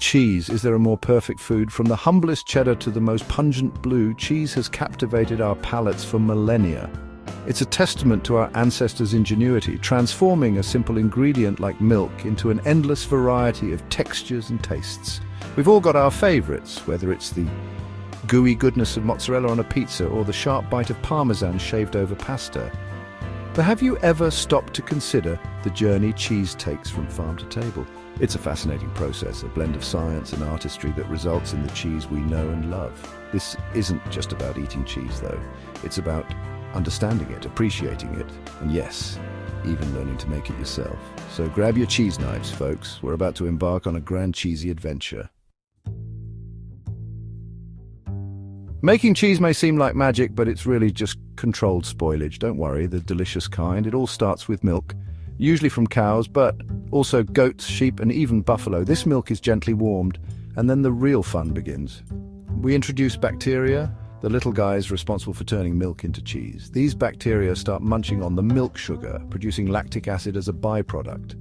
Cheese. Is there a more perfect food? From the humblest cheddar to the most pungent blue, cheese has captivated our palates for millennia. It's a testament to our ancestors' ingenuity, transforming a simple ingredient like milk into an endless variety of textures and tastes. We've all got our favorites, whether it's the gooey goodness of mozzarella on a pizza or the sharp bite of parmesan shaved over pasta. But have you ever stopped to consider the journey cheese takes from farm to table? It's a fascinating process, a blend of science and artistry that results in the cheese we know and love. This isn't just about eating cheese, though. It's about understanding it, appreciating it, and yes, even learning to make it yourself. So grab your cheese knives, folks. We're about to embark on a grand cheesy adventure. Making cheese may seem like magic, but it's really just controlled spoilage. Don't worry, the delicious kind. It all starts with milk, usually from cows, but also goats, sheep, and even buffalo. This milk is gently warmed, and then the real fun begins. We introduce bacteria, the little guys responsible for turning milk into cheese. These bacteria start munching on the milk sugar, producing lactic acid as a byproduct.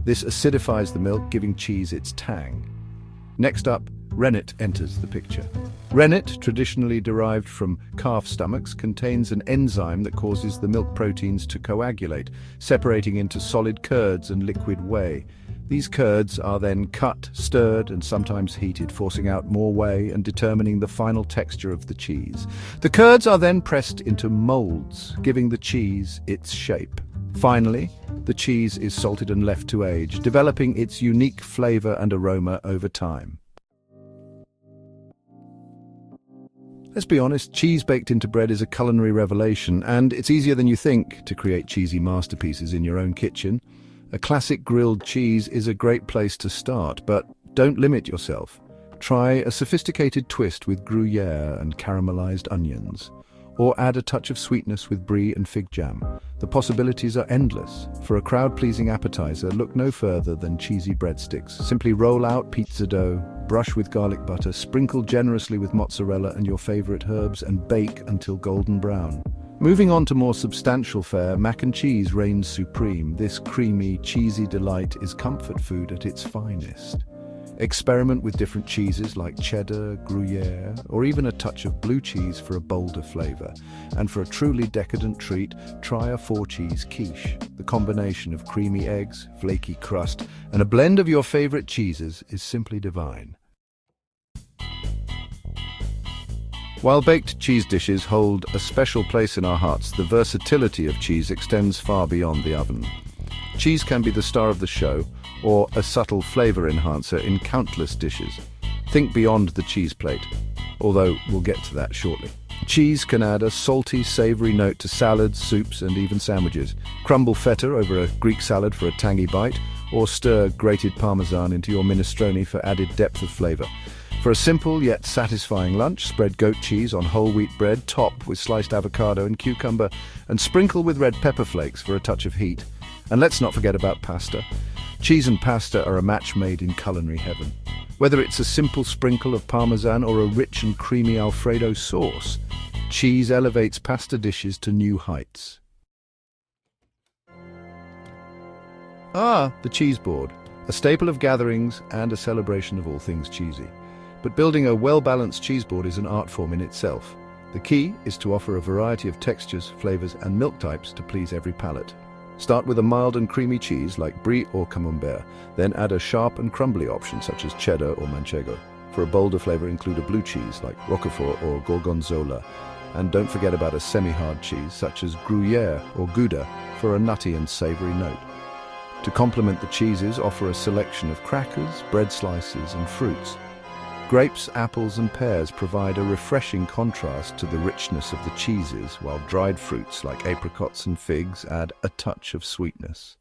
This acidifies the milk, giving cheese its tang. Next up, rennet enters the picture. Rennet, traditionally derived from calf stomachs, contains an enzyme that causes the milk proteins to coagulate, separating into solid curds and liquid whey. These curds are then cut, stirred, and sometimes heated, forcing out more whey and determining the final texture of the cheese. The curds are then pressed into molds, giving the cheese its shape. Finally, the cheese is salted and left to age, developing its unique flavor and aroma over time. Let's be honest, cheese baked into bread is a culinary revelation, and it's easier than you think to create cheesy masterpieces in your own kitchen. A classic grilled cheese is a great place to start, but don't limit yourself. Try a sophisticated twist with Gruyere and caramelized onions, or add a touch of sweetness with brie and fig jam. The possibilities are endless. For a crowd-pleasing appetizer, look no further than cheesy breadsticks. Simply roll out pizza dough, brush with garlic butter, sprinkle generously with mozzarella and your favorite herbs, and bake until golden brown. Moving on to more substantial fare, mac and cheese reigns supreme. This creamy, cheesy delight is comfort food at its finest. Experiment with different cheeses like cheddar, Gruyere, or even a touch of blue cheese for a bolder flavor. And for a truly decadent treat, try a 4-cheese quiche. The combination of creamy eggs, flaky crust, and a blend of your favorite cheeses is simply divine. While baked cheese dishes hold a special place in our hearts, the versatility of cheese extends far beyond the oven. Cheese can be the star of the show, or a subtle flavor enhancer in countless dishes. Think beyond the cheese plate, although we'll get to that shortly. Cheese can add a salty, savory note to salads, soups, and even sandwiches. Crumble feta over a Greek salad for a tangy bite, or stir grated parmesan into your minestrone for added depth of flavor. For a simple yet satisfying lunch, spread goat cheese on whole wheat bread, top with sliced avocado and cucumber, and sprinkle with red pepper flakes for a touch of heat. And let's not forget about pasta. Cheese and pasta are a match made in culinary heaven. Whether it's a simple sprinkle of parmesan or a rich and creamy Alfredo sauce, cheese elevates pasta dishes to new heights. The cheese board, a staple of gatherings and a celebration of all things cheesy. But building a well-balanced cheese board is an art form in itself. The key is to offer a variety of textures, flavors, and milk types to please every palate. Start with a mild and creamy cheese like brie or camembert, then add a sharp and crumbly option such as cheddar or manchego. For a bolder flavor, include a blue cheese like Roquefort or Gorgonzola. And don't forget about a semi-hard cheese such as Gruyere or Gouda for a nutty and savory note. To complement the cheeses, offer a selection of crackers, bread slices, and fruits. Grapes, apples, and pears provide a refreshing contrast to the richness of the cheeses, while dried fruits like apricots and figs add a touch of sweetness.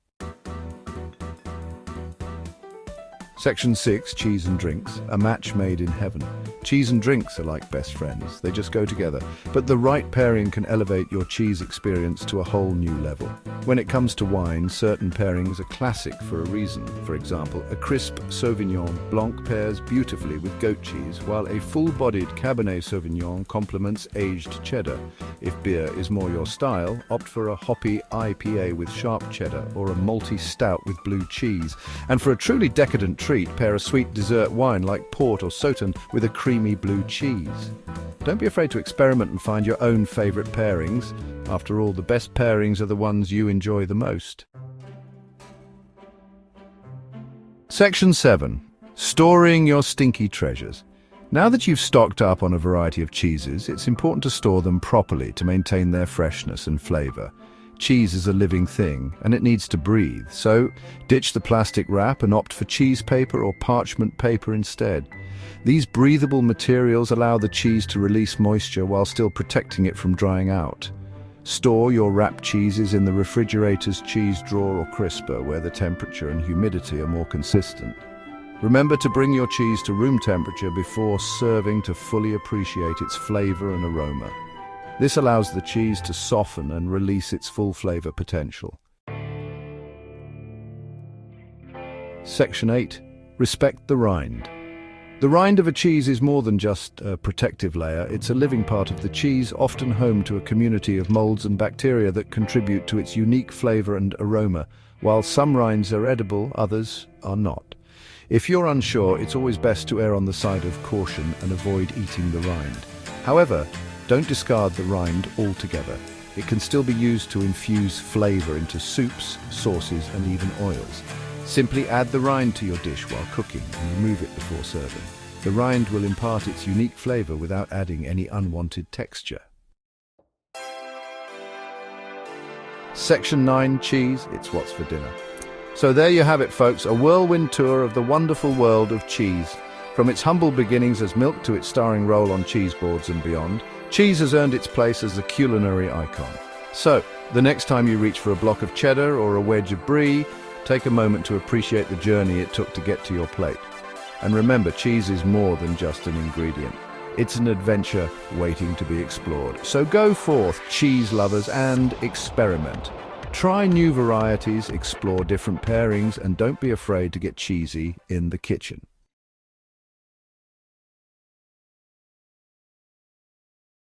Section 6, Cheese and Drinks, a match made in heaven. Cheese and drinks are like best friends, they just go together. But the right pairing can elevate your cheese experience to a whole new level. When it comes to wine, certain pairings are classic for a reason. For example, a crisp Sauvignon Blanc pairs beautifully with goat cheese, while a full-bodied Cabernet Sauvignon complements aged cheddar. If beer is more your style, opt for a hoppy IPA with sharp cheddar or a malty stout with blue cheese. And for a truly decadent treat, pair a sweet dessert wine like port or Sauternes with a creamy blue cheese. Don't be afraid to experiment and find your own favorite pairings. After all, the best pairings are the ones you enjoy the most. Section 7. Storing your stinky treasures. Now that you've stocked up on a variety of cheeses, it's important to store them properly to maintain their freshness and flavor. Cheese is a living thing, and it needs to breathe, so ditch the plastic wrap and opt for cheese paper or parchment paper instead. These breathable materials allow the cheese to release moisture while still protecting it from drying out. Store your wrapped cheeses in the refrigerator's cheese drawer or crisper, where the temperature and humidity are more consistent. Remember to bring your cheese to room temperature before serving to fully appreciate its flavor and aroma. This allows the cheese to soften and release its full flavor potential. Section 8. Respect the rind. The rind of a cheese is more than just a protective layer. It's a living part of the cheese, often home to a community of molds and bacteria that contribute to its unique flavor and aroma. While some rinds are edible, others are not. If you're unsure, it's always best to err on the side of caution and avoid eating the rind. However, don't discard the rind altogether. It can still be used to infuse flavor into soups, sauces, and even oils. Simply add the rind to your dish while cooking and remove it before serving. The rind will impart its unique flavor without adding any unwanted texture. Section 9. Cheese. It's what's for dinner. So there you have it, folks, a whirlwind tour of the wonderful world of cheese. From its humble beginnings as milk to its starring role on cheese boards and beyond, cheese has earned its place as a culinary icon. So, the next time you reach for a block of cheddar or a wedge of brie, take a moment to appreciate the journey it took to get to your plate. And remember, cheese is more than just an ingredient. It's an adventure waiting to be explored. So go forth, cheese lovers, and experiment. Try new varieties, explore different pairings, and don't be afraid to get cheesy in the kitchen.